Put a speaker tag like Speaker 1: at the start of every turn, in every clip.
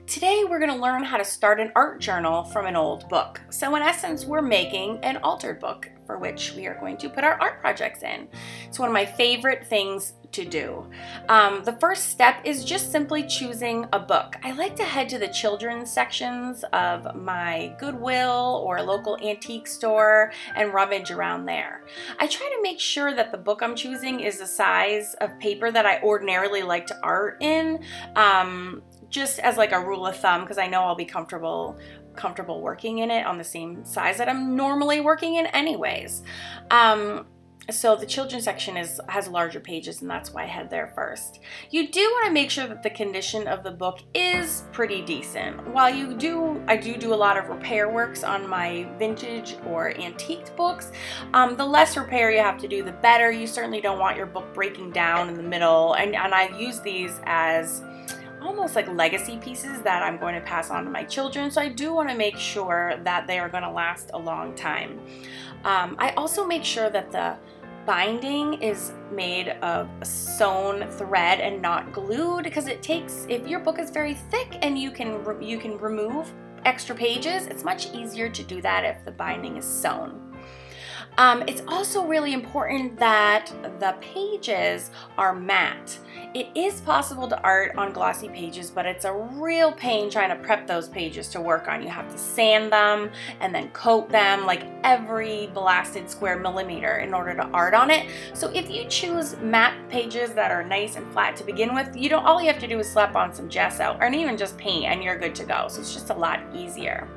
Speaker 1: Today we're going to learn how to start an art journal from an old book. So in essence, we're making an altered book for which we are going to put our art projects in. It's one of my favorite things to do. The first step is just simply choosing a book. I like to head to the children's sections of my Goodwill or local antique store and rummage around there. I try to make sure that the book I'm choosing is the size of paper that I ordinarily like to art in. Just as like a rule of thumb, because I know I'll be comfortable working in it on the same size that I'm normally working in anyways. So the children's section has larger pages, and that's why I head there first. You do want to make sure that the condition of the book is pretty decent. While I do a lot of repair works on my vintage or antiqued books. The less repair you have to do, the better. You certainly don't want your book breaking down in the middle, and I use these as almost like legacy pieces that I'm going to pass on to my children, so I do want to make sure that they are going to last a long time. I also make sure that the binding is made of sewn thread and not glued, because if your book is very thick and you can remove extra pages, it's much easier to do that if the binding is sewn. It's also really important that the pages are matte. It is possible to art on glossy pages, but it's a real pain trying to prep those pages to work on. You have to sand them and then coat them like every blasted square millimeter in order to art on it. So if you choose matte pages that are nice and flat to begin with, all you have to do is slap on some gesso or even just paint and you're good to go. So it's just a lot easier.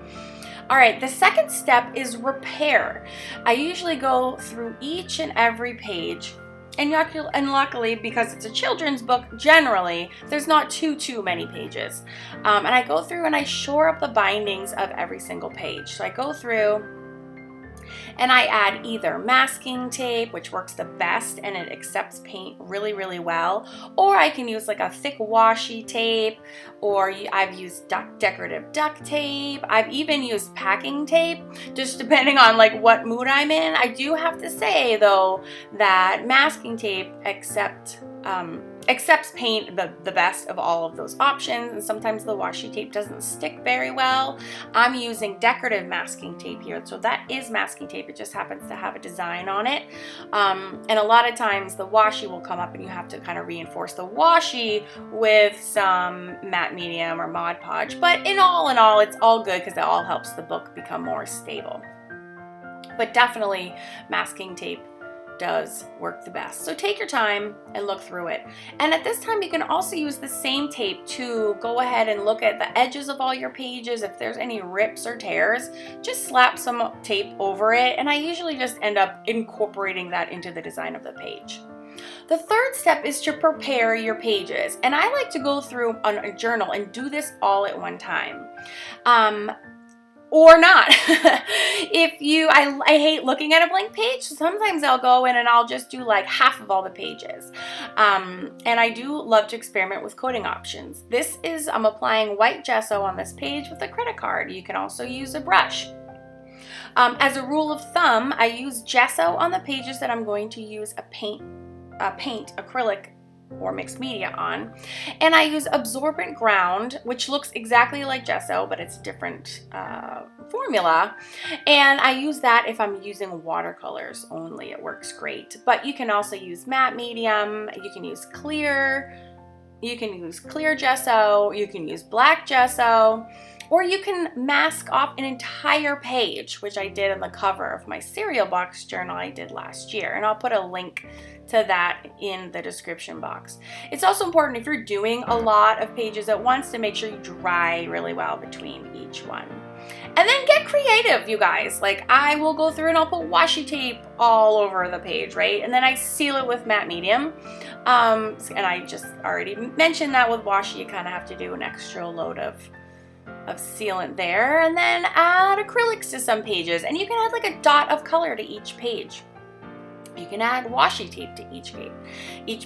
Speaker 1: All right, the second step is repair. I usually go through each and every page, and luckily, because it's a children's book, generally, there's not too many pages. And I go through and I shore up the bindings of every single page. So I go through and I add either masking tape, which works the best and it accepts paint really well, or I can use like a thick washi tape, or I've used decorative duct tape. I've even used packing tape, just depending on like what mood I'm in. I do have to say though that masking tape accepts paint the best of all of those options, and sometimes the washi tape doesn't stick very well. I'm using decorative masking tape here, so that is masking tape. It just happens to have a design on it, and a lot of times the washi will come up and you have to kind of reinforce the washi with some matte medium or Mod Podge, but in all it's all good because it all helps the book become more stable. But definitely masking tape does work the best. So take your time and look through it. And at this time, you can also use the same tape to go ahead and look at the edges of all your pages. If there's any rips or tears, just slap some tape over it. And I usually just end up incorporating that into the design of the page. The third step is to prepare your pages. And I like to go through on a journal and do this all at one time. Or not. I hate looking at a blank page, so sometimes I'll go in and I'll just do like half of all the pages. And I do love to experiment with coating options. I'm applying white gesso on this page with a credit card. You can also use a brush. As a rule of thumb, I use gesso on the pages that I'm going to use a paint acrylic or mixed media on, and I use absorbent ground, which looks exactly like gesso, but it's a different formula, and I use that if I'm using watercolors only. It works great, but you can also use matte medium, you can use clear gesso, you can use black gesso, or you can mask off an entire page, which I did on the cover of my cereal box journal I did last year, and I'll put a link to that in the description box. It's also important if you're doing a lot of pages at once to make sure you dry really well between each one. And then get creative, you guys. Like I will go through and I'll put washi tape all over the page, right? And then I seal it with matte medium. And I just already mentioned that with washi, you kind of have to do an extra load of sealant there, and then add acrylics to some pages, and you can add like a dot of color to each page. You can add washi tape to each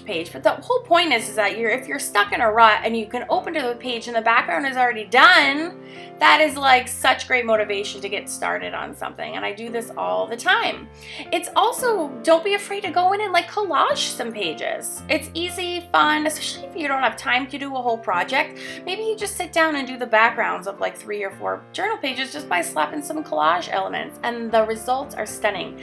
Speaker 1: page. But the whole point is that if you're stuck in a rut and you can open to the page and the background is already done, that is like such great motivation to get started on something. And I do this all the time. It's also, don't be afraid to go in and like collage some pages. It's easy, fun, especially if you don't have time to do a whole project. Maybe you just sit down and do the backgrounds of like 3 or 4 journal pages just by slapping some collage elements, and the results are stunning.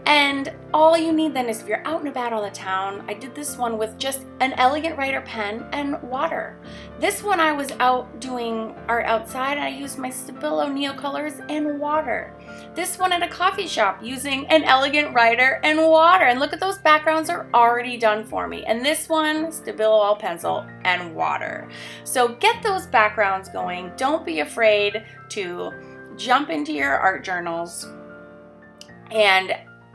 Speaker 1: And all you need then is, if you're out and about on the town, I did this one with just an Elegant Writer pen and water. This one I was out doing art outside and I used my Stabilo Neocolors and water. This one at a coffee shop using an Elegant Writer and water. And look at those backgrounds are already done for me. And this one, Stabilo All Pencil and water. So get those backgrounds going. Don't be afraid to jump into your art journals, and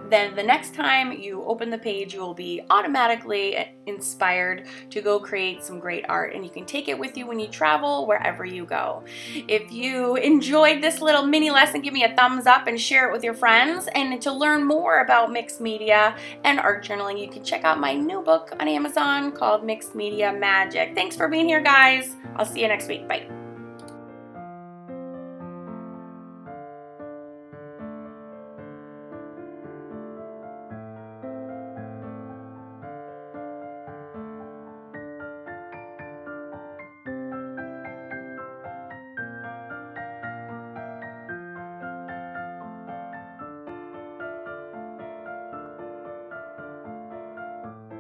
Speaker 1: then the next time you open the page, you will be automatically inspired to go create some great art, and you can take it with you when you travel, wherever you go. If you enjoyed this little mini lesson, give me a thumbs up and share it with your friends. And to learn more about mixed media and art journaling, you can check out my new book on Amazon called Mixed Media Magic. Thanks for being here, guys. I'll see you next week. Bye.